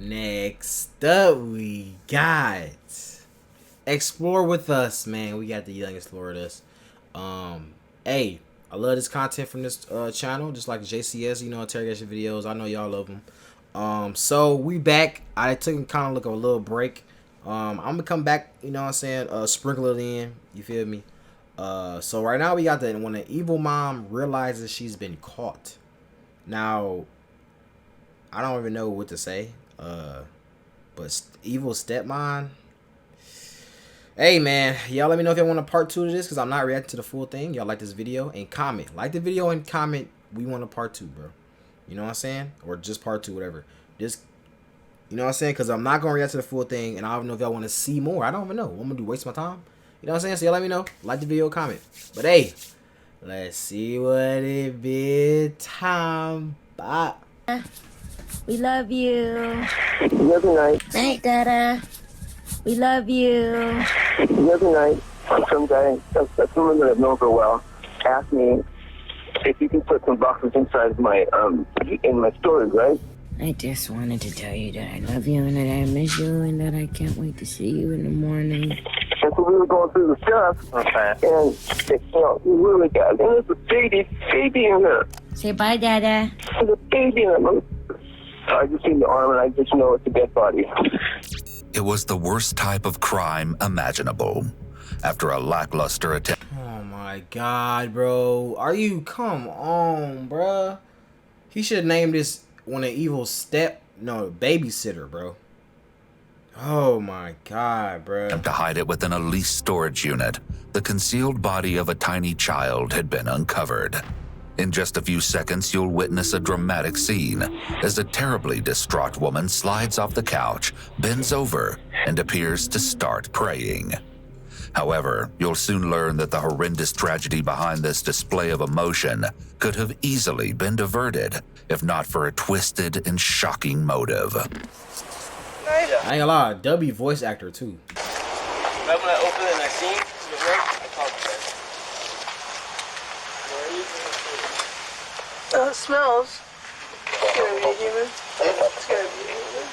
Next up, we got Explore with Us, man. We got the young Explore with Us. Hey, I love this content from this channel, just like JCS, interrogation videos. I know y'all love them. So we back. I took kind of like a little break. I'm gonna come back, sprinkle it in. You feel me? So right now we got that when an evil mom realizes she's been caught. Now, I don't even know what to say. But evil stepmom. Hey man, y'all let me know if y'all want a part 2 of this, because I'm not reacting to the full thing. Y'all like this video and comment. Like the video and comment. We want a part 2, bro. You know what I'm saying? Or just part 2, whatever. Just, you know what I'm saying? Because I'm not going to react to the full thing. And I don't know if y'all want to see more. I don't even know. What I'm going to do, waste my time? You know what I'm saying? So y'all let me know. Like the video, comment. But hey, let's see what it be time. Bye. We love you. Every night. Night, Dada. We love you. Every night, some guy, a woman that I've known for a while, asked me if you can put some boxes inside of my in my storage, right? I just wanted to tell you that I love you and that I miss you and that I can't wait to see you in the morning. And so we were going through the stuff, and we really got, and there's a baby in there. Say bye, Dada. There's a baby in there. I just seen the arm, and I just know it's a dead body. It was the worst type of crime imaginable. After a lackluster attempt. Oh my god, bro. Come on, bruh. He should have named this one an evil babysitter, bro. Oh my god, bro. To hide it within a leased storage unit, the concealed body of a tiny child had been uncovered. In just a few seconds, you'll witness a dramatic scene as a terribly distraught woman slides off the couch, bends over, and appears to start praying. However, you'll soon learn that the horrendous tragedy behind this display of emotion could have easily been diverted, if not for a twisted and shocking motive. I ain't gonna lie, W voice actor too. Remember when I opened it and I seen the work? I talked to her. It smells. It's gonna be a human. It's gonna be a human.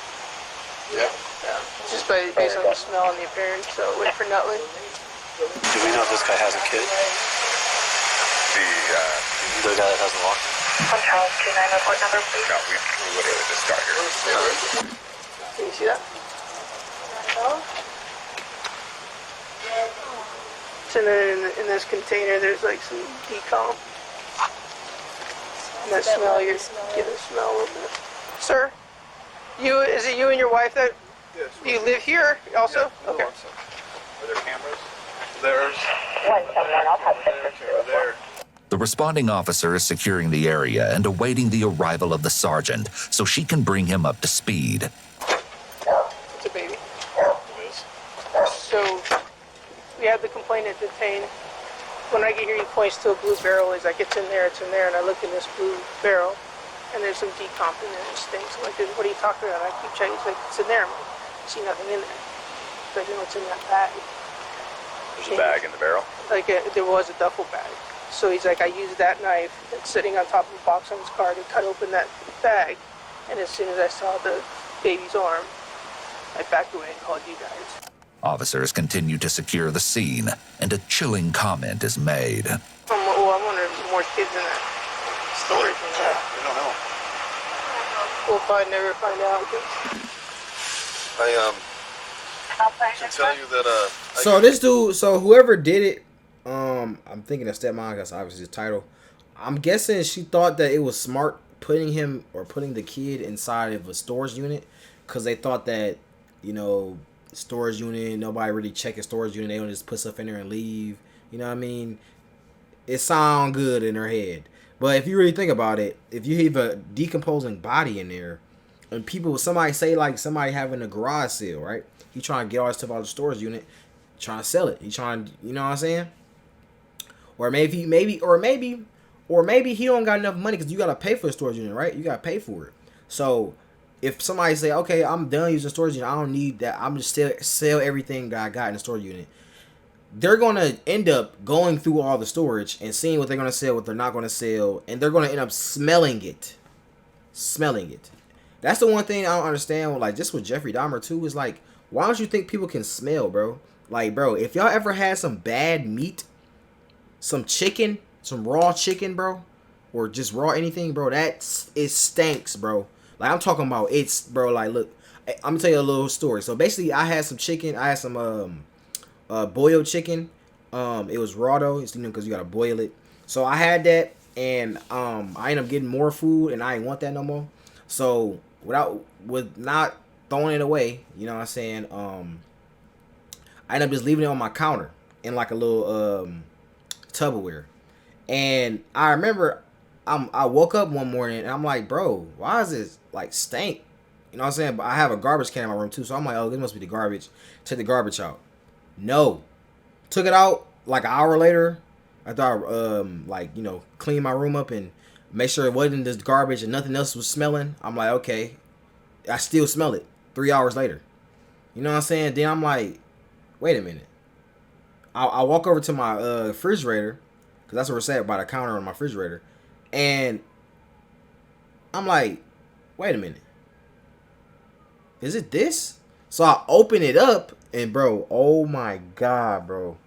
Yeah. Just based on the smell and the appearance. So wait for Nutley. Do we know if this guy has a kid? The guy that has the lock? On Charles 29 report number, please. No, we literally just got here. Can you see that? No. So then in this container, there's like some decomp. And that smell, you're getting a smell a little bit. Sir, is it you and your wife that, do you live here also? Yeah, Okay. Are there cameras? There's. One someone else has been There. The responding officer is securing the area and awaiting the arrival of the sergeant so she can bring him up to speed. It's a baby. It is. So we had the complainant detained. When I get here, he points to a blue barrel. He's like, it's in there. And I look in this blue barrel, and there's some decomp in there. It stinks. I'm like, what are you talking about? I keep checking. He's like, it's in there. I'm like, I see nothing in there. He's like, no, it's in that bag. There's a bag in the barrel. Like, there was a duffel bag. So he's like, I used that knife that's sitting on top of the box on his car to cut open that bag. And as soon as I saw the baby's arm, I backed away and called you guys. Officers continue to secure the scene, and a chilling comment is made. I'm wondering if there's more kids in that storage. We don't know. We'll probably never find out. I should tell you that So this dude, whoever did it, I'm thinking of stepmom, that's obviously his title. I'm guessing she thought that it was smart putting the kid inside of a storage unit, because they thought that, storage unit, nobody really check a storage unit, they don't just put stuff in there and leave. You know what I mean? It sound good in her head. But if you really think about it, if you have a decomposing body in there, and somebody say like somebody having a garage sale, right? He trying to get all his stuff out of the storage unit, trying to sell it. He trying, you know what I'm saying? Or maybe he don't got enough money, because you gotta pay for the storage unit, right? You gotta pay for it. So if somebody say, okay, I'm done using storage unit, I don't need that, I'm just sell everything that I got in the storage unit, they're going to end up going through all the storage and seeing what they're going to sell, what they're not going to sell, and they're going to end up smelling it. That's the one thing I don't understand. Like, just with Jeffrey Dahmer too, is like, why don't you think people can smell, bro? Like, bro, if y'all ever had some bad meat, some chicken, some raw chicken, bro, or just raw anything, bro, it stinks, bro. Like, I'm talking about it's, bro. Like, look, I'm gonna tell you a little story. So basically, I had some chicken. I had some boiled chicken. It was raw though. It's, you know, because you gotta boil it. So I had that, and I ended up getting more food, and I didn't want that no more. So with not throwing it away, you know what I'm saying? I ended up just leaving it on my counter in like a little Tupperware. And I remember I woke up one morning and I'm like, bro, why is this like stink? You know what I'm saying? But I have a garbage can in my room too, so I'm like, oh, this must be the garbage. Take the garbage out. No, took it out like an hour later. I thought like, you know, clean my room up and make sure it wasn't just garbage and nothing else was smelling. I'm like, okay. I still smell it 3 hours later. You know what I'm saying? Then I'm like, wait a minute. I walk over to my refrigerator, because that's where it's at, by the counter on my refrigerator. And I'm like, wait a minute. Is it this? So I open it up, and bro, oh my God, bro.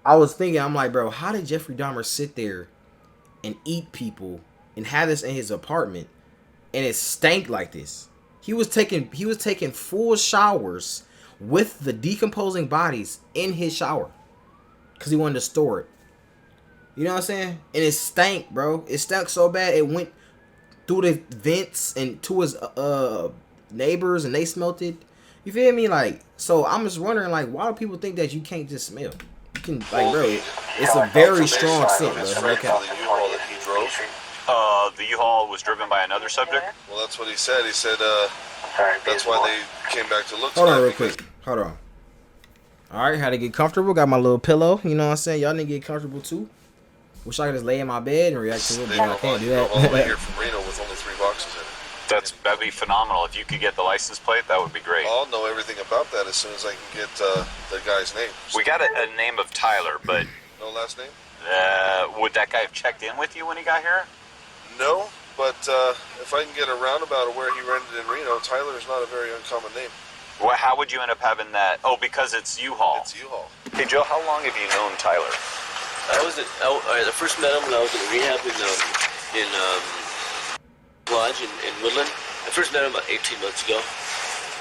I was thinking, I'm like, bro, how did Jeffrey Dahmer sit there and eat people and have this in his apartment and it stank like this? He was taking full showers with the decomposing bodies in his shower because he wanted to store it. You know what I'm saying? And it stank, bro. It stank so bad it went through the vents and to his neighbors, and they smelt it. You feel me? Like, so I'm just wondering, like, why do people think that you can't just smell? You can, like, bro, it's a very strong scent, bro. Okay. The U-Haul was driven by another subject? Well, that's what he said. He said that's why they came back to look. Hold on real quick. Hold on. All right, had to get comfortable. Got my little pillow. You know what I'm saying? Y'all need to get comfortable, too. Wish I could just lay in my bed and react to it, but I can't do that. All the way here from Reno with only 3 boxes in it. That'd be phenomenal. If you could get the license plate, that would be great. I'll know everything about that as soon as I can get the guy's name. We got a name of Tyler, but... No last name? Would that guy have checked in with you when he got here? No, but if I can get a roundabout of where he rented in Reno, Tyler is not a very uncommon name. Well, how would you end up having that? Oh, because it's U-Haul. It's U-Haul. Hey, Joe, how long have you known Tyler? I first met him when I was in rehab in Lodge in Woodland. I first met him about 18 months ago.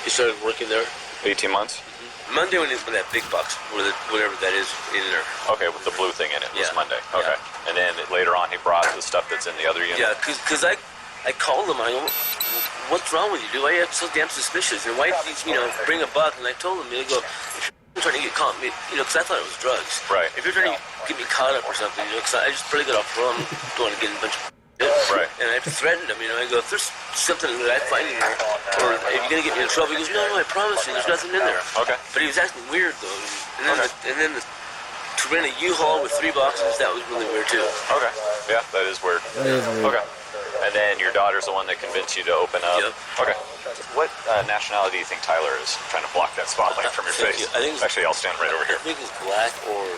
He started working there. 18 months? Mm-hmm. Monday when that big box, whatever that is, in there. Okay, with the blue thing in it was Yeah. Monday. Okay. Yeah. And then later on he brought the stuff that's in the other unit? Yeah, because I called him. I go, what's wrong with you, dude? Why are you so damn suspicious? And why did you bring a buck? And I told him, they go, I'm trying to get caught, because I thought it was drugs. Right. If you're trying to get me caught up or something, because I just barely got off from, don't want to get in a bunch of Right. And I threatened him, I go, if there's something that I find in there, or if you're going to get me in trouble, he goes, no, I promise you, there's nothing in there. Okay. But he was acting weird, though. And then to rent a U-Haul with 3 boxes, that was really weird, too. Okay. Yeah, that is weird. That is weird. Okay. And then your daughter's the one that convinced you to open up? Yep. Okay. What nationality do you think Tyler is? I'm trying to block that spotlight from your face. I think Actually, I'll stand right over here. I think it's black or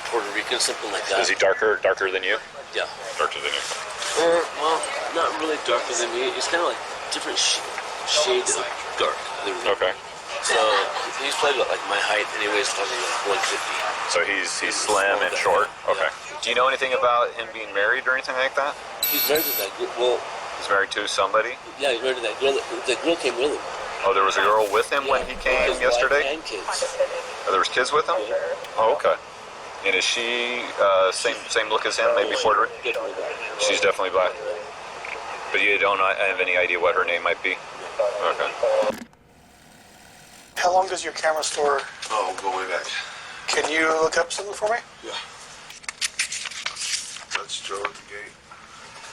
Puerto Rican, something like that. Is he darker than you? Yeah. Darker than you. Well, not really darker than me. It's kind of like different shades of dark. Okay. So he's probably about like my height, anyways, probably like 150. So he's slim and short. Okay. Do you know anything about him being married or anything like that? He's married to that girl. Well, he's married to somebody? Yeah, he's married to that girl. The girl came with him. Oh, there was a girl with him when he came yesterday? And kids. Oh, there was kids with him? Oh, okay. And is she same look as him, maybe Puerto Rican? She's definitely black. But you don't have any idea what her name might be? Okay. How long does your camera store? Oh, go way back. Can you look up something for me? Yeah. That's Joe at the gate.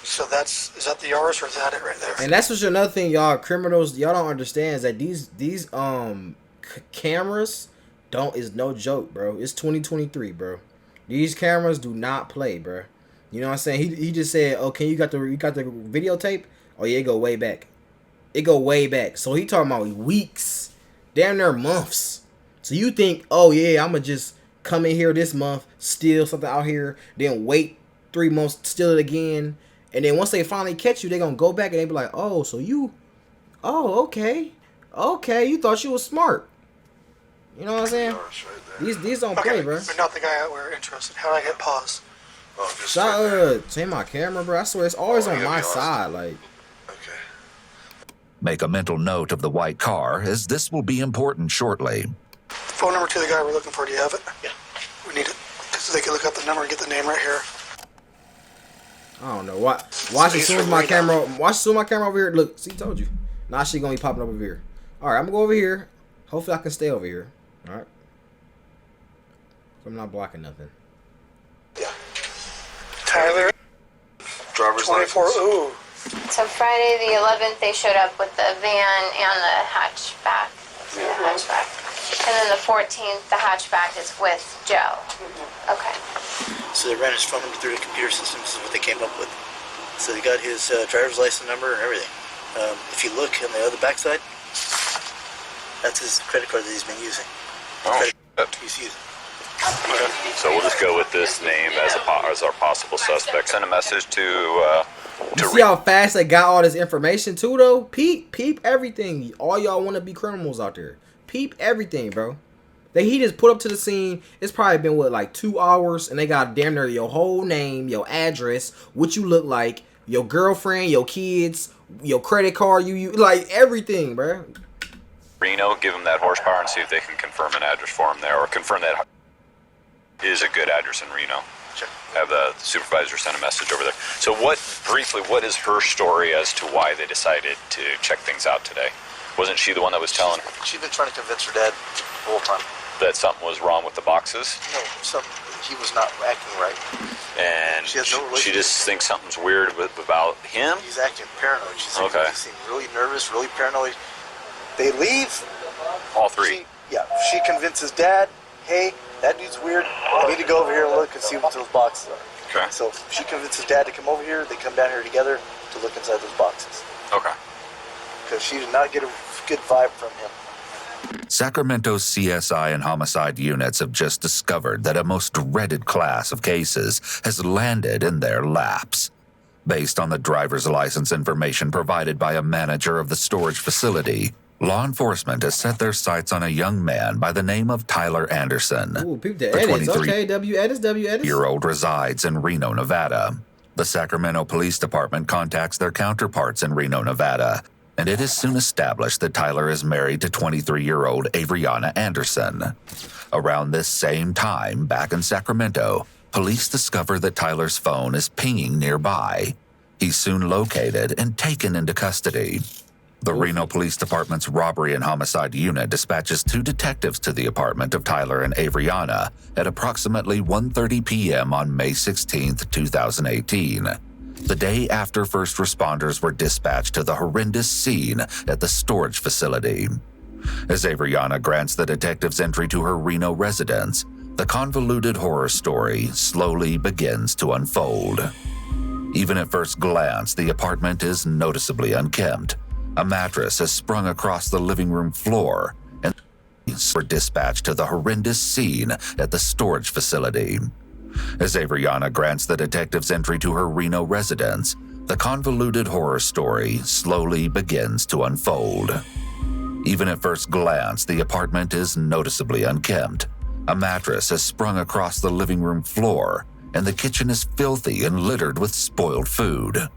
So is that the yours or is that it right there? And that's what's another thing, y'all criminals, y'all don't understand, is that these cameras is no joke, bro. It's 2023, bro. These cameras do not play, bro. You know what I'm saying? He just said, "Oh, you got the videotape? Oh yeah, it go way back. It go way back." So he talking about weeks, damn near months. So you think, "Oh yeah, I'ma just come in here this month, steal something out here, then wait 3 months, steal it again, And then once they finally catch you, they're gonna go back and they be like, oh, so you, oh, okay, you thought you was smart. You know what I'm saying? These don't play, bro. But not the guy out we're interested. How do I hit pause? Change my camera, bro. I swear it's always on my side. Like, Make a mental note of the white car, as this will be important shortly. Phone number to the guy we're looking for. Do you have it? Yeah. We need it so they can look up the number and get the name right here. I don't know. Watch as soon as my camera. Watch as soon as my camera over here. Look, see, told you. Now she gonna be popping up over here. All right, I'm gonna go over here. Hopefully, I can stay over here. All right. I'm not blocking nothing. Yeah. Tyler. Driver's 24. license. Ooh. So Friday the 11th, they showed up with the van and the hatchback. And then the 14th, the hatchback is with Joe. Okay. So they ran his phone number through the computer system. This is what they came up with. So they got his driver's license number and everything. If you look on the other backside, that's his credit card that he's been using. He's using. So we'll just go with this name as our possible suspect. Send a message to You see how fast they got all this information too, though? Peep everything. All y'all want to be criminals out there. Peep everything, bro. He just put up to the scene. It's probably been, what, like 2 hours, and they got damn near your whole name, your address, what you look like, your girlfriend, your kids, your credit card, you like everything, bro. Reno, give them that horsepower and see if they can confirm an address for him there, or confirm that is a good address in Reno. Have the supervisor send a message over there. So what is her story as to why they decided to check things out today? Wasn't she the one that was telling her She's been trying to convince her dad the whole time. that something was wrong with the boxes? No, he was not acting right. And she has no relationship. She just thinks something's weird about him? He's acting paranoid. She's okay. He seemed really nervous, really paranoid. They leave. All three? She convinces Dad, hey, that dude's weird. I need to go over here and look and see what those boxes are. Okay. So she convinces Dad to come over here. They come down here together to look inside those boxes. Okay. Because she did not get a good vibe from him. Sacramento's CSI and homicide units have just discovered that a most dreaded class of cases has landed in their laps. Based on the driver's license information provided by a manager of the storage facility, law enforcement has set their sights on a young man by the name of Tyler Anderson. Ooh, peep the edits. Okay, W edits. Year-old resides in Reno, Nevada. The Sacramento Police Department contacts their counterparts in Reno, Nevada, and it is soon established that Tyler is married to 23-year-old Avriana Anderson. Around this same time, back in Sacramento, police discover that Tyler's phone is pinging nearby. He's soon located and taken into custody. The Reno Police Department's Robbery and Homicide Unit dispatches 2 detectives to the apartment of Tyler and Avriana at approximately 1:30 p.m. on May 16, 2018, the day after first responders were dispatched to the horrendous scene at the storage facility. As Avriana grants the detectives entry to her Reno residence, the convoluted horror story slowly begins to unfold. Even at first glance, the apartment is noticeably unkempt. A mattress has sprung across the living room floor, and were dispatched to the horrendous scene at the storage facility. As Avriana grants the detectives entry to her Reno residence, the convoluted horror story slowly begins to unfold. Even at first glance, the apartment is noticeably unkempt. A mattress has sprung across the living room floor, and the kitchen is filthy and littered with spoiled food.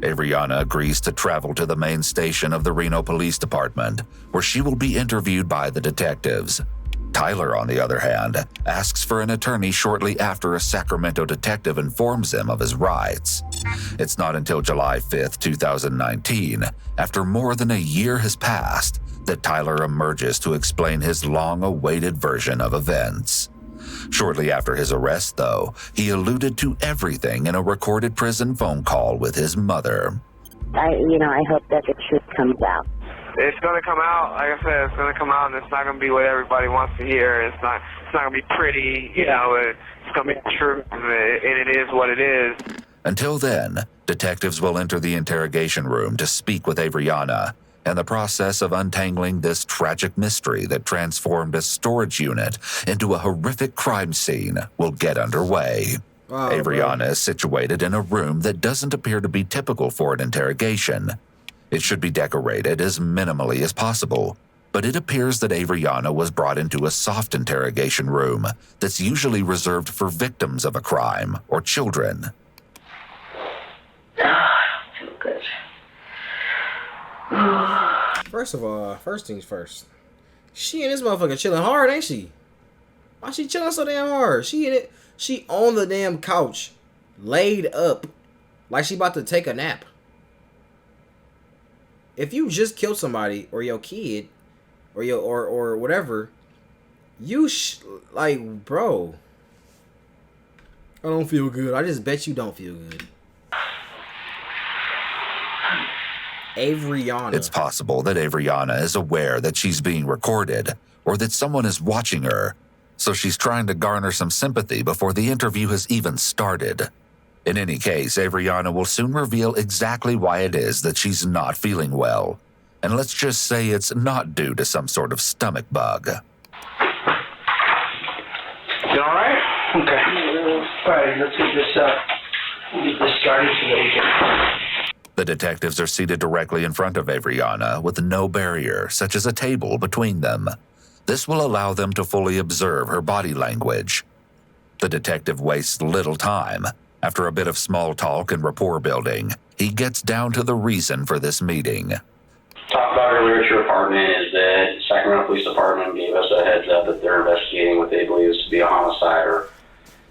Avriana agrees to travel to the main station of the Reno Police Department, where she will be interviewed by the detectives. Tyler, on the other hand, asks for an attorney shortly after a Sacramento detective informs him of his rights. It's not until July 5th, 2019, after more than a year has passed, that Tyler emerges to explain his long-awaited version of events. Shortly after his arrest, though, he alluded to everything in a recorded prison phone call with his mother. I hope that the truth comes out. It's going to come out, like I said, it's going to come out, and it's not going to be what everybody wants to hear. It's not going to be pretty, it's going to be the truth, and it is what it is. Until then, detectives will enter the interrogation room to speak with Avriana, and the process of untangling this tragic mystery that transformed a storage unit into a horrific crime scene will get underway. Avriana is situated in a room that doesn't appear to be typical for an interrogation. It should be decorated as minimally as possible, but it appears that Avriana was brought into a soft interrogation room that's usually reserved for victims of a crime or children. Feel good. First of all, first things first. She and this motherfucker chilling hard, ain't she? Why she chilling so damn hard? She in it. She on the damn couch, laid up, like she about to take a nap. If you just killed somebody or your kid, or your or whatever, you like, bro. I don't feel good. I just bet you don't feel good. Avriana. It's possible that Avriana is aware that she's being recorded or that someone is watching her, so she's trying to garner some sympathy before the interview has even started. In any case, Avriana will soon reveal exactly why it is that she's not feeling well. And let's just say it's not due to some sort of stomach bug. You alright? Okay. Alright, let's get this started so that we can... The detectives are seated directly in front of Avriana with no barrier, such as a table, between them. This will allow them to fully observe her body language. The detective wastes little time. After a bit of small talk and rapport building, he gets down to the reason for this meeting. Talked about earlier at your apartment is that Sacramento Police Department gave us a heads up that they're investigating what they believe to be a homicide or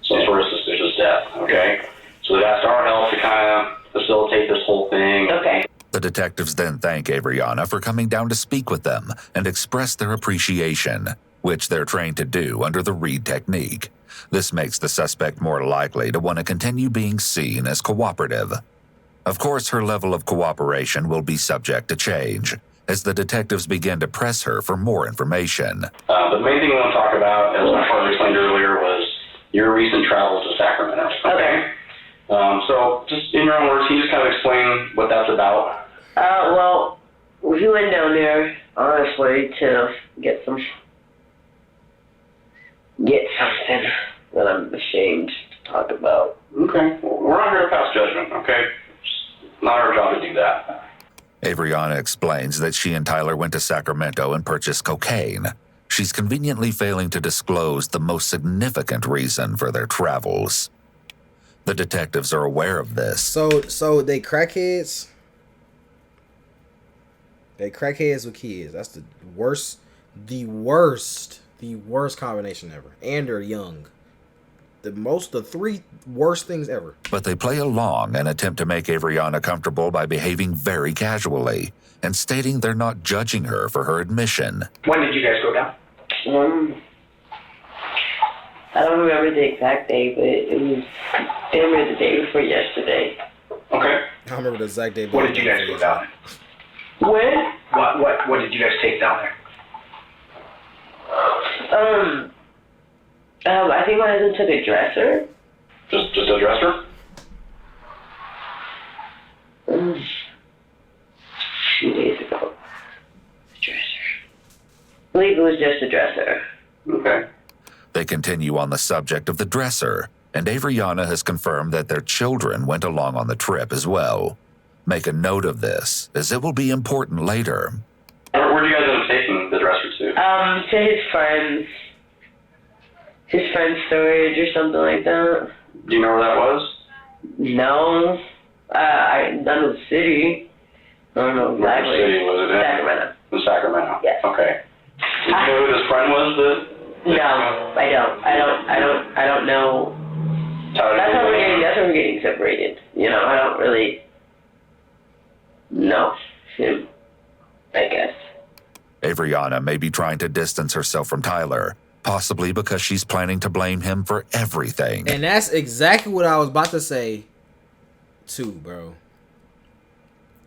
some sort of suspicious death, okay? So they've asked our help to kind of facilitate this whole thing. Okay. The detectives then thank Avriana for coming down to speak with them and express their appreciation, which they're trained to do under the Reed technique. This makes the suspect more likely to want to continue being seen as cooperative. Of course, her level of cooperation will be subject to change as the detectives begin to press her for more information. The main thing we want to talk about, as my partner explained earlier, was your recent travels to Sacramento. Okay. So, just in your own words, can you just kind of explain what that's about? Well, we went down there, honestly, to get something that I'm ashamed to talk about. Okay. Well, we're not here to pass judgment, okay? It's not our job to do that. Avriana explains that she and Tyler went to Sacramento and purchased cocaine. She's conveniently failing to disclose the most significant reason for their travels. The detectives are aware of this. So they crackheads. They crackheads with kids. That's the worst combination ever. And they're young. The three worst things ever. But they play along and attempt to make Avriana comfortable by behaving very casually and stating they're not judging her for her admission. When did you guys go down? I don't remember the exact day, but it was the day before yesterday. Okay. I remember the exact day. What did you guys go down? When? What did you guys take down there? I think my husband took a dresser. Just a dresser? A few days ago. A dresser. I believe it was just a dresser. Okay. They continue on the subject of the dresser, and Avriana has confirmed that their children went along on the trip as well. Make a note of this, as it will be important later. Where do you guys end up taking the dresser to? To his friend's storage or something like that. Do you know where that was? No. I don't know the city. I don't know exactly. What city was it in? Sacramento. In Sacramento? Yes. Okay. Do you know who this friend was No, I don't know. That's how we're getting separated. You know, I don't really know him, I guess. Avriana may be trying to distance herself from Tyler, possibly because she's planning to blame him for everything. And that's exactly what I was about to say, too, bro.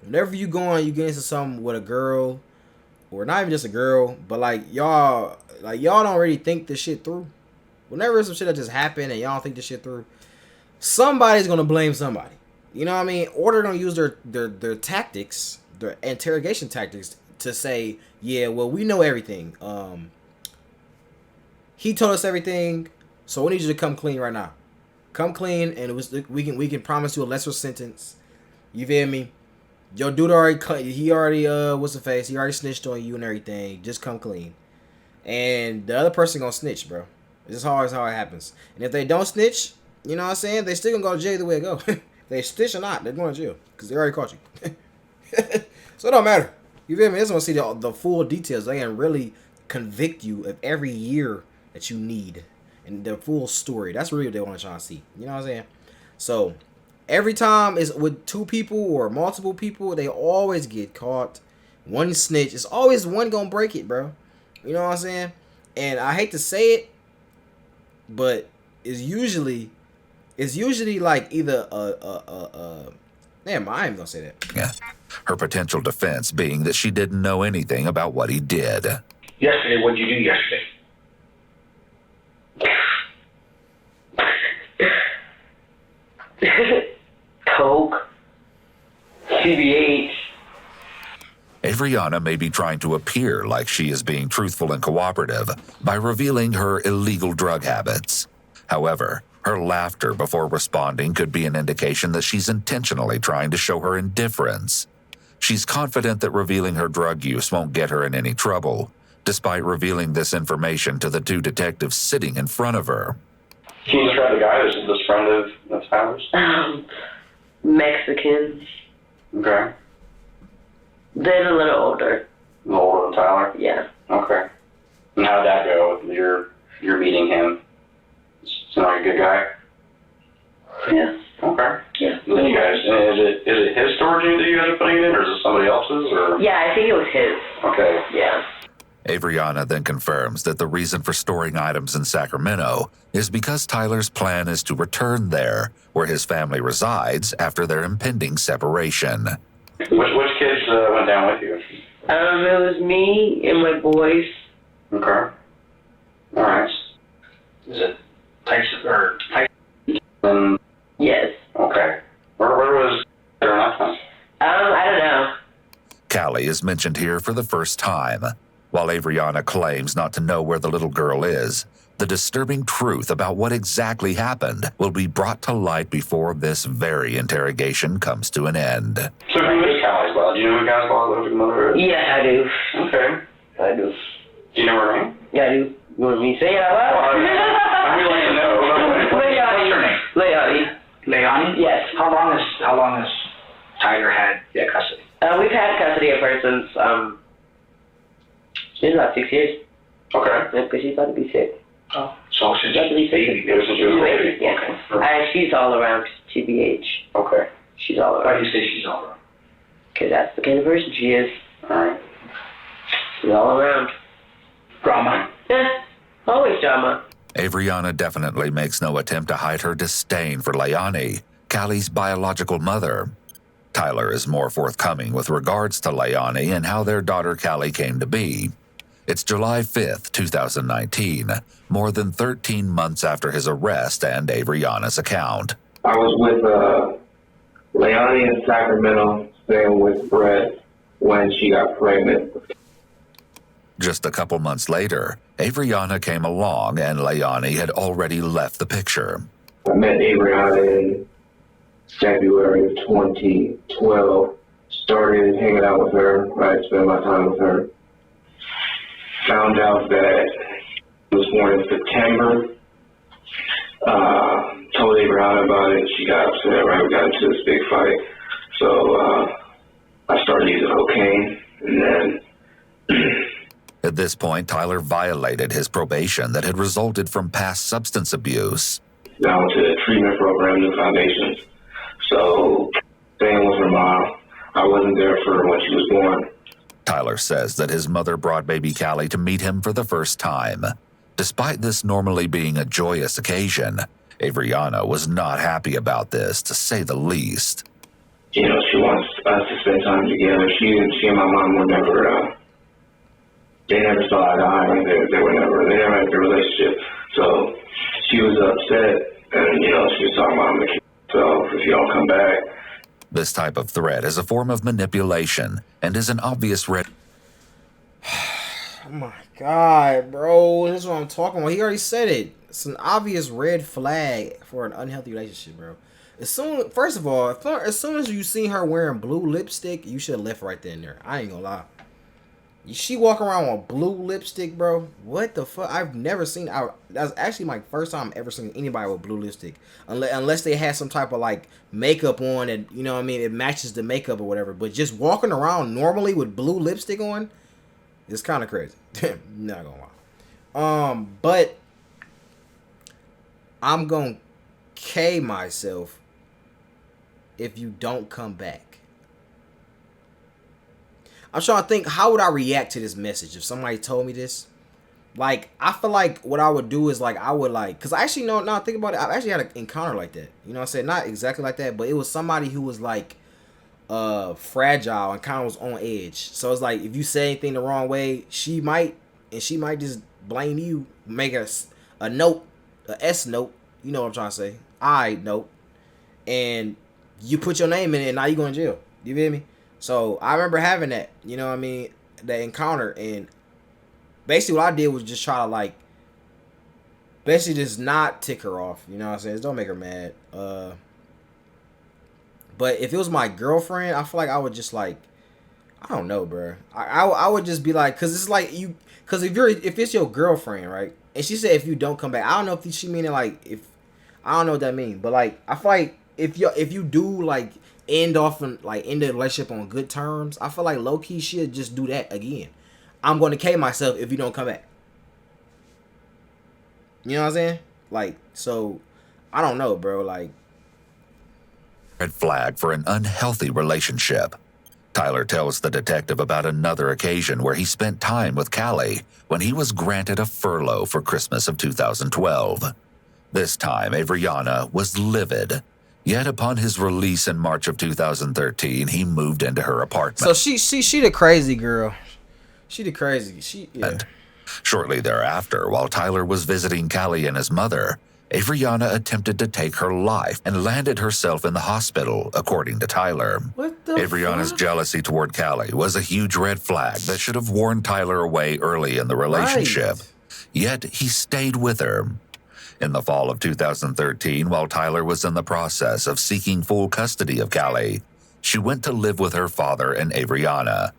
Whenever you get into something with a girl, or not even just a girl, but y'all don't really think this shit through. Whenever there's some shit that just happened and y'all don't think this shit through, somebody's gonna blame somebody. You know what I mean? Or they're gonna use their tactics, their interrogation tactics, to say, yeah, well, we know everything. He told us everything, so we need you to come clean right now. Come clean, and we can promise you a lesser sentence. You feel me? Your dude already he already what's the face? He already snitched on you and everything. Just come clean, and the other person gonna snitch, bro. It's just how it happens. And if they don't snitch, you know what I'm saying? They still gonna go to jail the way it go. They snitch or not, they're going to jail because they already caught you. So it don't matter. You feel me? They just want to see the full details. They can really convict you of every year that you need and the full story. That's really what they want to try to see. You know what I'm saying? So every time it's with two people or multiple people, they always get caught. One snitch. It's always one gonna break it, bro. You know what I'm saying? And I hate to say it, but it's usually like either damn, I ain't gonna say that. Her potential defense being that she didn't know anything about what he did. Yesterday, what did you do yesterday? Coke, CBH. Avriana may be trying to appear like she is being truthful and cooperative by revealing her illegal drug habits. However, her laughter before responding could be an indication that she's intentionally trying to show her indifference. She's confident that revealing her drug use won't get her in any trouble, despite revealing this information to the two detectives sitting in front of her. Can you describe the guy who's this friend of Tyler's? Mexican. Okay. They're a little older. A little older than Tyler? Yeah. Okay. And how'd that go with your meeting him? Seem like a good guy? Yeah. Okay. Yeah. Then you guys, is it his storage unit that you guys are putting it in, or is it somebody else's? Or? Yeah, I think it was his. Okay. Yeah. Avriana then confirms that the reason for storing items in Sacramento is because Tyler's plan is to return there, where his family resides after their impending separation. Which kids went down with you? It was me and my boys. Okay. All right. Is it Tyson? Yes. Okay. Where was it or not? I don't know. Callie is mentioned here for the first time. While Avriana claims not to know where the little girl is, the disturbing truth about what exactly happened will be brought to light before this very interrogation comes to an end. So who is Callie's mother? Do you know who Callie's mother is? Yeah, I do. Okay. I do. Do you know her name? Yeah, I do. You want me to say it out loud? I would like to know. Leonie. What's her name? Leonie. Leonie? Yes. How long has Tyler had custody? We've had custody of her since it's about 6 years. Okay. Yeah, because she thought to be sick. Oh. So since baby, since she was a baby. Yeah. Okay. She's all around TBH. Okay. She's all around. Why do you say she's all around? Because that's the kind of person she is. Alright. She's all around. Drama. Yeah. Always drama. Avriana definitely makes no attempt to hide her disdain for Leonie, Callie's biological mother. Tyler is more forthcoming with regards to Leonie and how their daughter Callie came to be. It's July 5th, 2019, more than 13 months after his arrest and Avriana's account. I was with Leonie in Sacramento, staying with Brett when she got pregnant. Just a couple months later, Avriana came along and Leonie had already left the picture. I met Avriana in February of 2012. Started hanging out with her, right, spent my time with her. Found out that she was born in September. Told Avriana about it. She got upset, right? We got into this big fight. So I started using cocaine, and then... At this point, Tyler violated his probation that had resulted from past substance abuse. I went to the treatment program, New Foundations. So, staying with her mom, I wasn't there for her when she was born. Tyler says that his mother brought baby Callie to meet him for the first time. Despite this normally being a joyous occasion, Avriana was not happy about this, to say the least. You know, she wants us to spend time together. She and my mom were never, they never saw eye to eye. Right? They never had a relationship. So she was upset, and, you know, she was talking about me. So if you don't come back. This type of threat is a form of manipulation and is an obvious red. Oh my God, bro. That's what I'm talking about. He already said it. It's an obvious red flag for an unhealthy relationship, bro. First of all, as soon as you seen her wearing blue lipstick, you should have left right then and there. I ain't gonna lie. She walk around with blue lipstick, bro. What the fuck? I've never seen. That's actually my first time ever seeing anybody with blue lipstick, unless they had some type of like makeup on, and you know what I mean, it matches the makeup or whatever. But just walking around normally with blue lipstick on, it's kind of crazy. Not gonna lie. But I'm gonna K myself if you don't come back. I'm trying to think, how would I react to this message if somebody told me this? Like, I feel like what I would do is like, I would like, because I actually know, now think about it, I've actually had an encounter like that. You know what I'm saying? Not exactly like that, but it was somebody who was like fragile and kind of was on edge. So it's like, if you say anything the wrong way, she might just blame you, make a note, a S note, you know what I'm trying to say, I note, and you put your name in it, and now you going to jail. You feel me? So I remember having that, you know what I mean, that encounter, and basically what I did was just try to like, basically just not tick her off, you know what I'm saying, just don't make her mad. But if it was my girlfriend, I feel like I would just like, I don't know, bro. I would just be like, cause it's like cause if it's your girlfriend, right, and she said if you don't come back, I don't know if she mean it like if, I don't know what that means, but like I feel like if you do like end the relationship on good terms, I feel like low key should just do that again. I'm going to K myself if you don't come back. You know what I'm saying? Like, so I don't know, bro. Like, red flag for an unhealthy relationship. Tyler tells the detective about another occasion where he spent time with Callie when he was granted a furlough for Christmas of 2012. This time, Avriana was livid. Yet upon his release in March of 2013, he moved into her apartment. So she the crazy girl. She the crazy. Yeah. Shortly thereafter, while Tyler was visiting Callie and his mother, Avriana attempted to take her life and landed herself in the hospital, according to Tyler. What the Avriana's fuck? jealousy toward Callie was a huge red flag that should have warned Tyler away early in the relationship. Right. Yet he stayed with her. In the fall of 2013, while Tyler was in the process of seeking full custody of Callie, she went to live with her father and Avriana.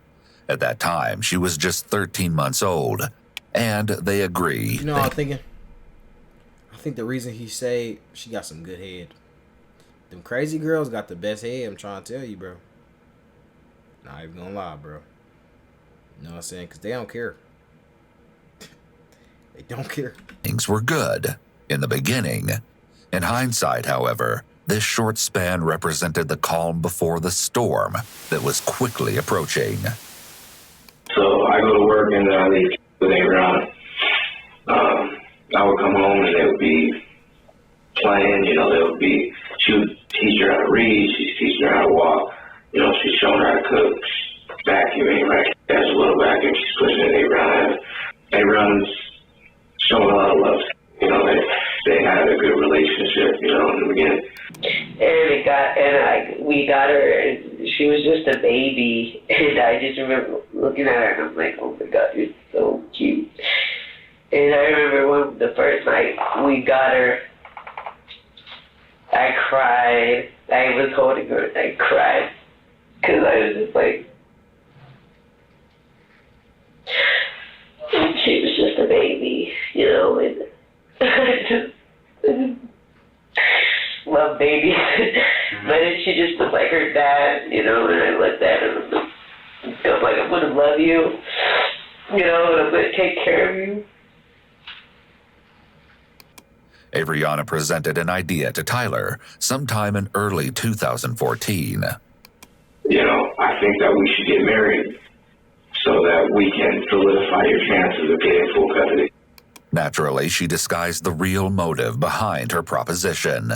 At that time, she was just 13 months old, and they agree. You know what I'm thinking? I think the reason he say she got some good head. Them crazy girls got the best head, I'm trying to tell you, bro. Not even gonna lie, bro. You know what I'm saying? Because they don't care. They don't care. Things were good in the beginning. In hindsight, however, this short span represented the calm before the storm that was quickly approaching. So I go to work and I leave with Avriana. I would come home and they would be playing, she would teach her how to read, she's teaching her how to walk, she's showing her how to cook, vacuuming, right? There's a little vacuum, she's pushing it in Avriana. Avriana's showing a lot of love. They had a good relationship, in the beginning. And we got her, and she was just a baby. And I just remember looking at her, and I'm like, oh my God, you're so cute. And I remember the first night we got her, I cried. I was holding her, and I cried. Because I was just like, she was just a baby, and I just love babies. But she just looked like her dad, and I looked at him and felt like I'm going to love you, and I'm going to take care of you. Avriana presented an idea to Tyler sometime in early 2014. I think that we should get married so that we can solidify your chances of getting full custody. Naturally, she disguised the real motive behind her proposition.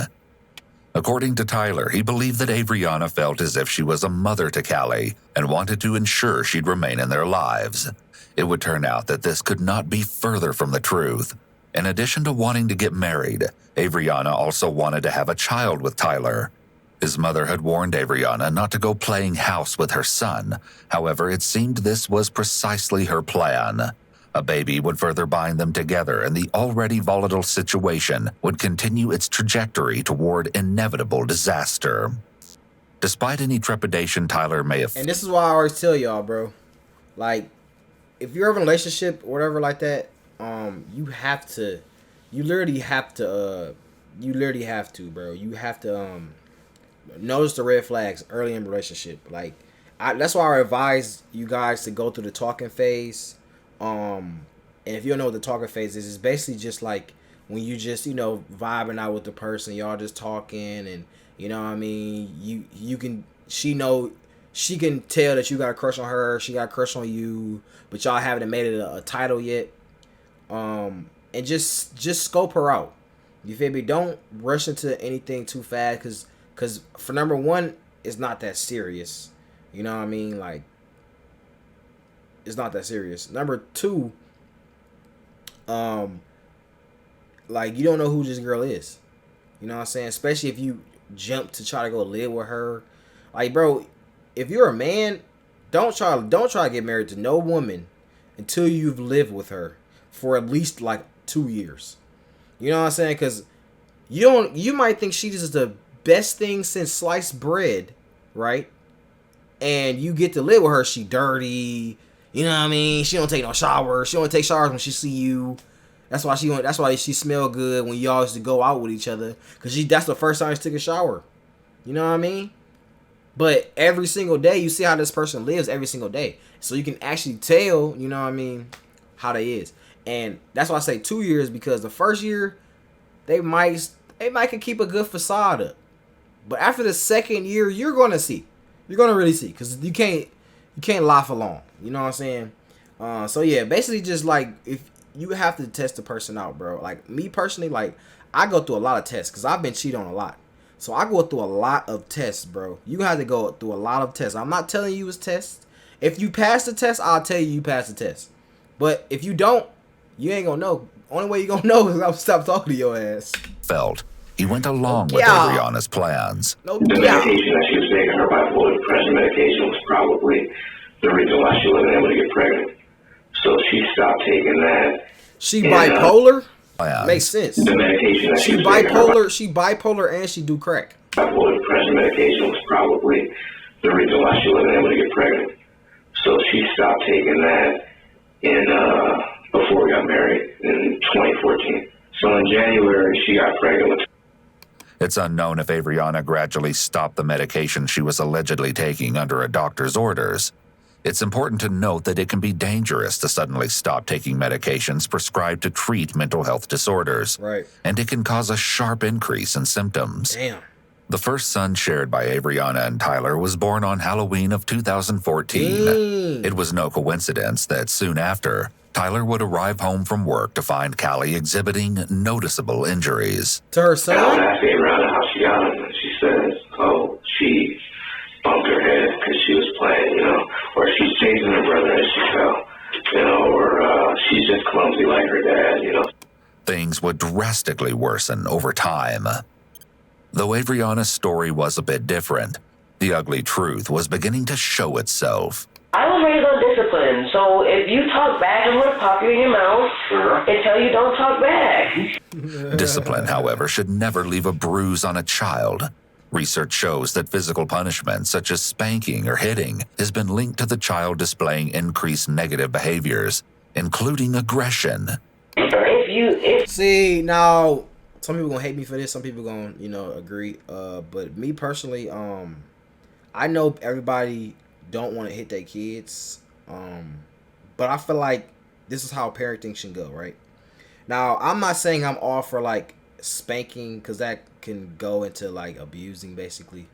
According to Tyler, he believed that Avriana felt as if she was a mother to Callie and wanted to ensure she'd remain in their lives. It would turn out that this could not be further from the truth. In addition to wanting to get married, Avriana also wanted to have a child with Tyler. His mother had warned Avriana not to go playing house with her son. However, it seemed this was precisely her plan. A baby would further bind them together, and the already volatile situation would continue its trajectory toward inevitable disaster. Despite any trepidation Tyler may have... And this is why I always tell y'all, bro. Like, if you're in a relationship or whatever like that, you literally have to, bro. You have to, notice the red flags early in the relationship. Like, that's why I advise you guys to go through the talking phase. And if you don't know what the talking phase is, it's basically just like when you just, vibing out with the person, y'all just talking, and you know what I mean, she can tell that you got a crush on her, she got a crush on you, but y'all haven't made it a title yet. And just scope her out. You feel me? Don't rush into anything too fast, cause for number one, it's not that serious. You know what I mean? Like, it's not that serious. Number two, like, you don't know who this girl is. You know what I'm saying? Especially if you jump to try to go live with her. Like, bro, if you're a man, don't try to get married to no woman until you've lived with her for at least like 2 years. You know what I'm saying? Because you might think she is the best thing since sliced bread, right? And you get to live with her, she dirty. You know what I mean? She don't take no showers. She only take showers when she see you. That's why she smell good when y'all used to go out with each other. Cause that's the first time she took a shower. You know what I mean? But every single day, you see how this person lives every single day. So you can actually tell, you know what I mean, how they is. And that's why I say 2 years, because the first year, they might can keep a good facade up. But after the second year, you're gonna see. You're gonna really see, because you can't lie for long. You know what I'm saying? So yeah, basically just like, if you have to test the person out, bro. Like, me personally, like, I go through a lot of tests because I've been cheated on a lot. So I go through a lot of tests, bro. You have to go through a lot of tests. I'm not telling you it's tests. If you pass the test, I'll tell you passed the test. But if you don't, you ain't gonna know. Only way you gonna know is I'll stop talking to your ass. Felt he went along with Adriana's plans. The medication that she was taking, her bipolar depression medication, was probably the reason why she wasn't able to get pregnant. So she stopped taking that. She bipolar? Plans. Makes sense. The medication that she bipolar. She bipolar and she do crack. Bipolar depression medication was probably the reason why she wasn't able to get pregnant. So she stopped taking that before we got married in 2014. So in January, she got pregnant with. It's unknown if Adriana gradually stopped the medication she was allegedly taking under a doctor's orders. It's important to note that it can be dangerous to suddenly stop taking medications prescribed to treat mental health disorders. Right. And it can cause a sharp increase in symptoms. Damn. The first son shared by Adriana and Tyler was born on Halloween of 2014. It was no coincidence that soon after, Tyler would arrive home from work to find Callie exhibiting noticeable injuries. To her son? I asked Adriana how she got him, and she says, oh, she bumped her head because she was playing, or she's chasing her brother as she fell, or she's just clumsy like her dad, Things would drastically worsen over time. Though Adriana's story was a bit different, the ugly truth was beginning to show itself. I was raised on discipline, so if you talk back, I'm going to pop you in your mouth and tell you don't talk back. Discipline, however, should never leave a bruise on a child. Research shows that physical punishment, such as spanking or hitting, has been linked to the child displaying increased negative behaviors, including aggression. See, now, some people gonna hate me for this, some people gonna, agree. But me personally, I know everybody don't want to hit their kids, but I feel like this is how parenting should go, right? Now, I'm not saying I'm all for like spanking, because that can go into like abusing basically,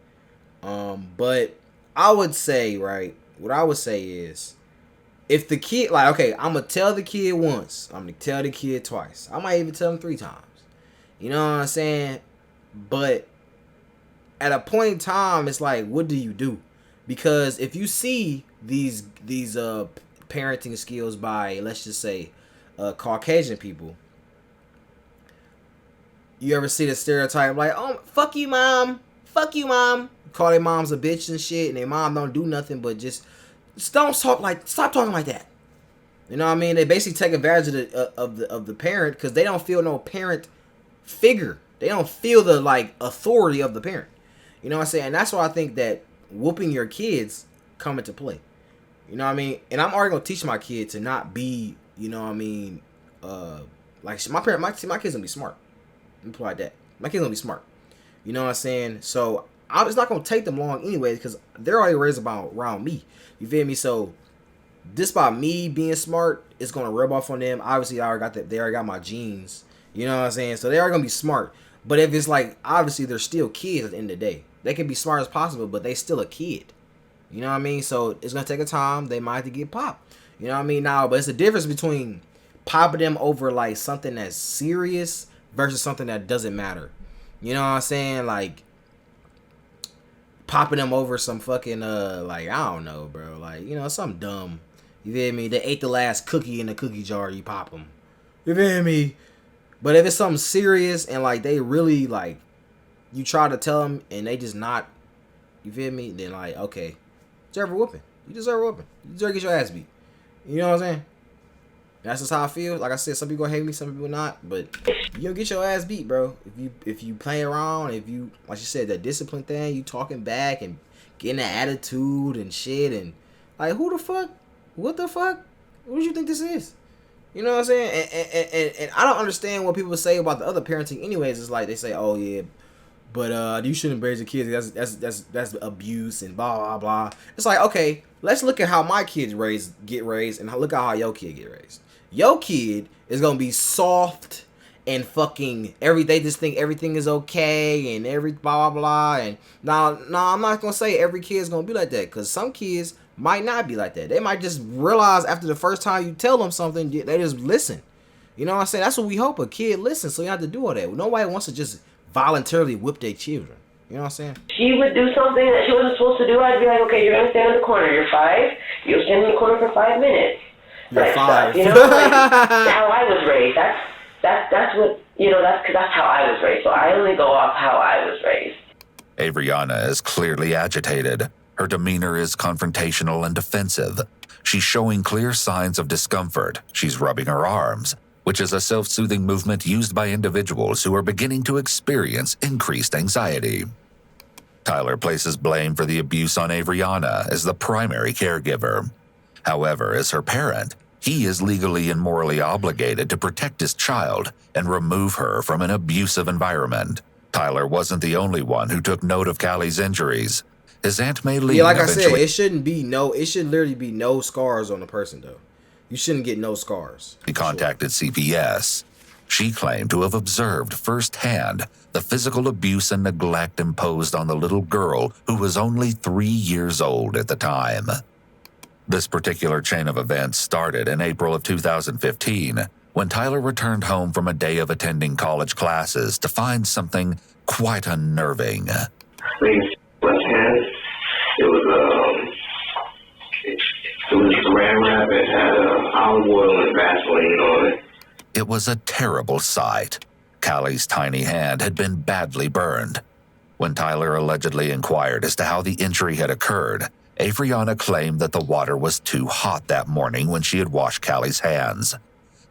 but I would say, right, what I would say is, if the kid, like, okay, I'm gonna tell the kid once, I'm gonna tell the kid twice, I might even tell him 3 times, you know what I'm saying? But at a point in time, it's like, what do you do? Because if you see these parenting skills by, let's just say, Caucasian people, you ever see the stereotype like, oh, fuck you, mom, call their moms a bitch and shit, and their mom don't do nothing but just stop talking like that. You know what I mean? They basically take advantage of the parent because they don't feel no parent figure. They don't feel the like authority of the parent. You know what I'm saying? And that's why I think that whooping your kids come into play. You know what I mean? And I'm already gonna teach my kid to not be, you know what I mean, like my kids gonna be smart. Let me put it like that. My kids gonna be smart. You know what I'm saying? So it's not gonna take them long anyway because they're already raised around me. You feel me? So this by me being smart is gonna rub off on them. Obviously, they already got my genes. You know what I'm saying? So they are gonna be smart. But if it's like obviously they're still kids at the end of the day. They can be smart as possible, but they still a kid. You know what I mean? So it's gonna take a time. They might have to get popped. You know what I mean? Now, but it's the difference between popping them over like something that's serious versus something that doesn't matter. You know what I'm saying? Like popping them over some fucking like I don't know, bro. Like, you know, something dumb. You feel me? They ate the last cookie in the cookie jar. You pop them. You feel me? But if it's something serious and like they really like, you try to tell them and they just not, you feel me? Then like, okay, deserve a whooping. You deserve a whooping. You deserve to get your ass beat. You know what I'm saying? That's just how I feel. Like I said, some people hate me, some people not. But you gonna get your ass beat, bro. If you play around, if you, like you said, that discipline thing, you talking back and getting an attitude and shit, and like who the fuck, what the fuck, what do you think this is? You know what I'm saying? And I don't understand what people say about the other parenting. Anyways, it's like they say, oh yeah, but you shouldn't raise your kids. That's abuse and blah blah blah. It's like, okay, let's look at how my kids get raised and look at how your kid get raised. Your kid is gonna be soft and fucking they just think everything is okay and every blah blah blah. And now I'm not gonna say every kid's gonna be like that, because some kids might not be like that. They might just realize after the first time you tell them something, they just listen. You know what I'm saying? That's what we hope, a kid listens. So you have to do all that. Nobody wants to just voluntarily whip their children. You know what I'm saying? She would do something that she wasn't supposed to do. I'd be like, okay, you're gonna stand in the corner. You're 5. You'll stand in the corner for 5 minutes. You're 5. Stuff, you know, like how I was raised. That's what, you know. That's how I was raised. So I only go off how I was raised. Avriana is clearly agitated. Her demeanor is confrontational and defensive. She's showing clear signs of discomfort. She's rubbing her arms, which is a self-soothing movement used by individuals who are beginning to experience increased anxiety. Tyler places blame for the abuse on Avriana as the primary caregiver. However, as her parent, he is legally and morally obligated to protect his child and remove her from an abusive environment. Tyler wasn't the only one who took note of Callie's injuries. His Aunt Maylene like I said, it should literally be no scars on the person, though. You shouldn't get no scars. He contacted CPS. She claimed to have observed firsthand the physical abuse and neglect imposed on the little girl who was only 3 years old at the time. This particular chain of events started in April of 2015, when Tyler returned home from a day of attending college classes to find something quite unnerving. It was Saran wrap. It had olive oil and Vaseline on it. It was a terrible sight. Callie's tiny hand had been badly burned. When Tyler allegedly inquired as to how the injury had occurred, Avriana claimed that the water was too hot that morning when she had washed Callie's hands.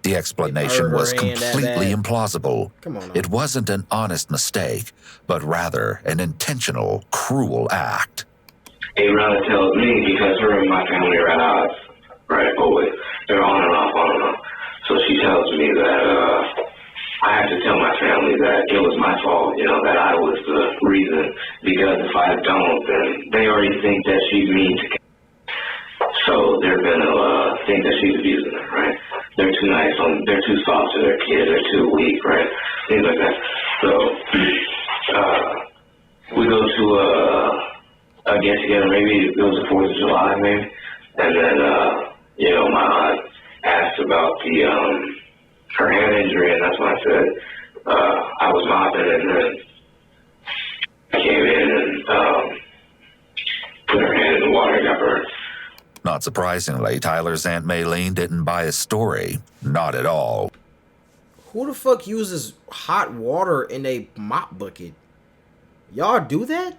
The explanation was completely implausible. It wasn't an honest mistake, but rather an intentional, cruel act. Avriana tells me, because her and my family are at odds, right? Always. They're on and off, on and off. So she tells me that I have to tell my family that it was my fault, you know, that I was the reason. Because if I don't, then they already think that she's mean to Callie. So they're going to think that she's abusing her, right? They're too nice, they're too soft to their kids, they're too weak, right? Things like that. So we go to a get together, maybe it was the 4th of July, maybe, and then you know, my aunt asked about her hand injury, and that's when I said I was mopping, and then I came in and put her hand in the water and got burned. Not surprisingly, Tyler's Aunt Maylene didn't buy his story. Not at all. Who the fuck uses hot water in a mop bucket? Y'all do that?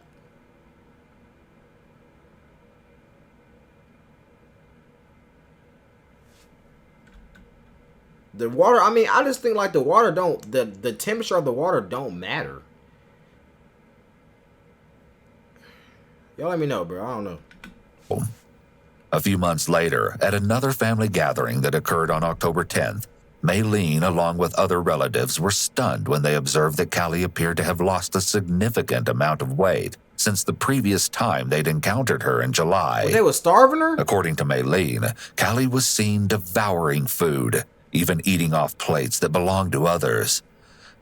The water, I mean, I just think like the water don't, the temperature of the water don't matter. Y'all let me know, bro. I don't know. A few months later, at another family gathering that occurred on October 10th, Maylene, along with other relatives, were stunned when they observed that Callie appeared to have lost a significant amount of weight since the previous time they'd encountered her in July. Well, they were starving her? According to Maylene, Callie was seen devouring food, even eating off plates that belonged to others.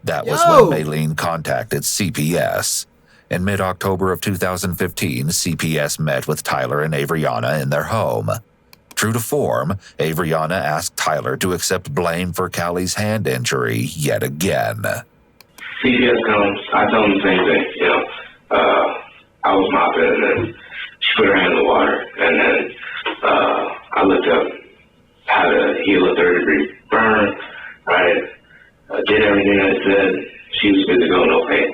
That was when Maylene contacted CPS. In mid-October of 2015, CPS met with Tyler and Avriana in their home. True to form, Avriana asked Tyler to accept blame for Callie's hand injury yet again. CPS comes, I tell them the same thing, you know. I was mopping, and then she put her hand in the water, and then I looked up, how to heal a third-degree burn, right? Did everything I said. She was good to go, no pain.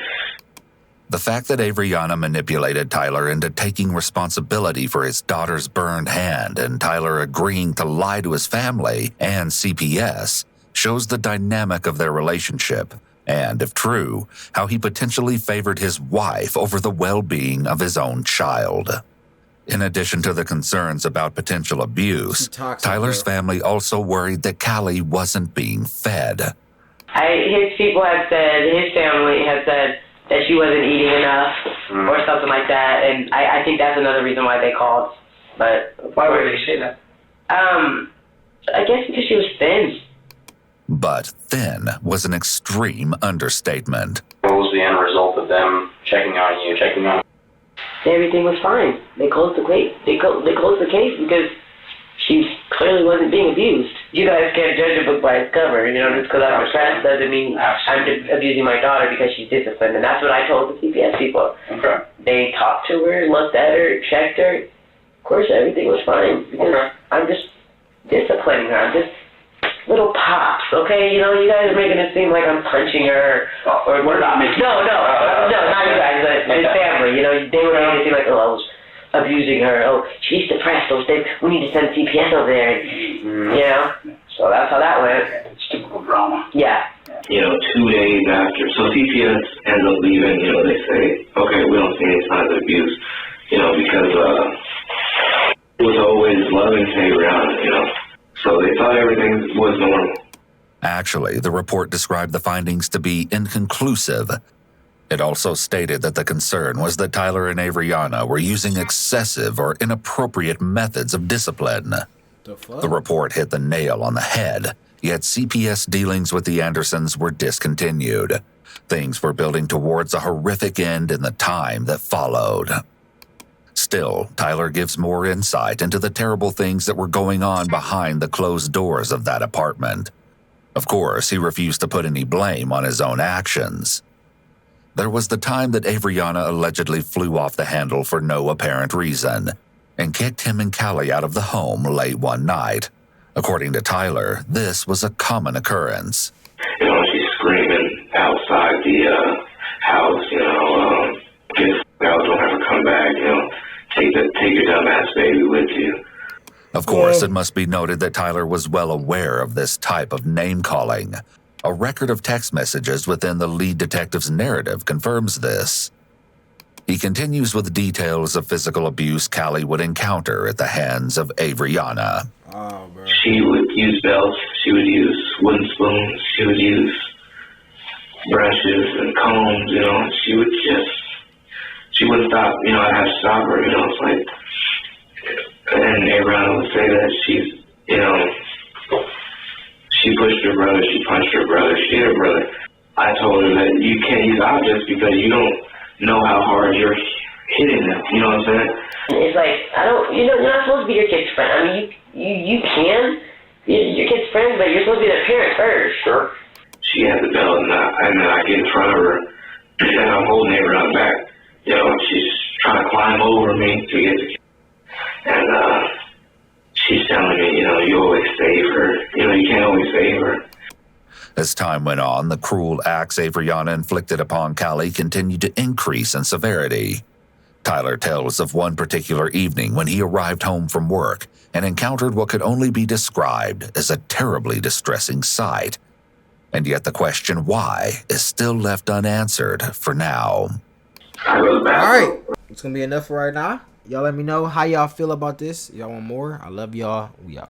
The fact that Avriana manipulated Tyler into taking responsibility for his daughter's burned hand and Tyler agreeing to lie to his family and CPS shows the dynamic of their relationship and, if true, how he potentially favored his wife over the well-being of his own child. In addition to the concerns about potential abuse, Tyler's family also worried that Callie wasn't being fed. His people had said, his family had said, that she wasn't eating enough or something like that, and I think that's another reason why they called. But why would they say that? I guess because she was thin. But thin was an extreme understatement. What was the end result of them checking on you, Everything was fine. They closed the case. They closed the case because she clearly wasn't being abused. You guys can't judge a book by its cover. You know, just because I'm depressed doesn't mean I'm abusing my daughter because she's disciplined. And that's what I told the CPS people. Okay. They talked to her, looked at her, checked her. Of course, everything was fine because I'm just disciplining her. I'm just little pops, okay? You know, you guys are making it seem like I'm punching her or we're not making No, not you guys, but his family. You know, they were making it seem like, oh, I was abusing her. Oh, she's depressed. Oh, we need to send CPS over there. You know? So that's how that went. It's typical drama. Yeah. You know, 2 days after, so CPS ends up leaving, you know, they say, okay, we don't see any signs of abuse, you know, because it was always loving to Rihanna, you know. So they thought everything was normal. Actually, the report described the findings to be inconclusive. It also stated that the concern was that Tyler and Avriana were using excessive or inappropriate methods of discipline. The report hit the nail on the head, yet CPS dealings with the Andersons were discontinued. Things were building towards a horrific end in the time that followed. Still, Tyler gives more insight into the terrible things that were going on behind the closed doors of that apartment. Of course, he refused to put any blame on his own actions. There was the time that Avriana allegedly flew off the handle for no apparent reason and kicked him and Callie out of the home late one night. According to Tyler, this was a common occurrence. You know, she's screaming outside the house, you know, get out, don't ever come back, you know, take your dumbass baby with you. Of course, it must be noted that Tyler was well aware of this type of name-calling. A record of text messages within the lead detective's narrative confirms this. He continues with details of physical abuse Callie would encounter at the hands of Avriana. Oh, bro. She would use belts, she would use wooden spoons, she would use brushes and combs, you know, she wouldn't stop, you know, I'd have to stop her, you know, it's like, and Avriana would say that she's, you know, she pushed her brother, she punched her brother, she hit her brother. I told her that you can't use objects because you don't know how hard you're hitting them, you know what I'm saying? It's like, you're not supposed to be your kid's friend. I mean, you can be your kid's friend, but you're supposed to be their parent first. Sure. She had the belt, and then I get in front of her, and I'm holding Avriana back. You know, she's trying to climb over me to get the and she's telling me, you know, you always save her. You know, you can't always save her. As time went on, the cruel acts Avriana inflicted upon Callie continued to increase in severity. Tyler tells of one particular evening when he arrived home from work and encountered what could only be described as a terribly distressing sight. And yet the question why is still left unanswered for now. Alright, it's gonna be enough for right now. Y'all let me know how y'all feel about this. Y'all want more? I love y'all. We out.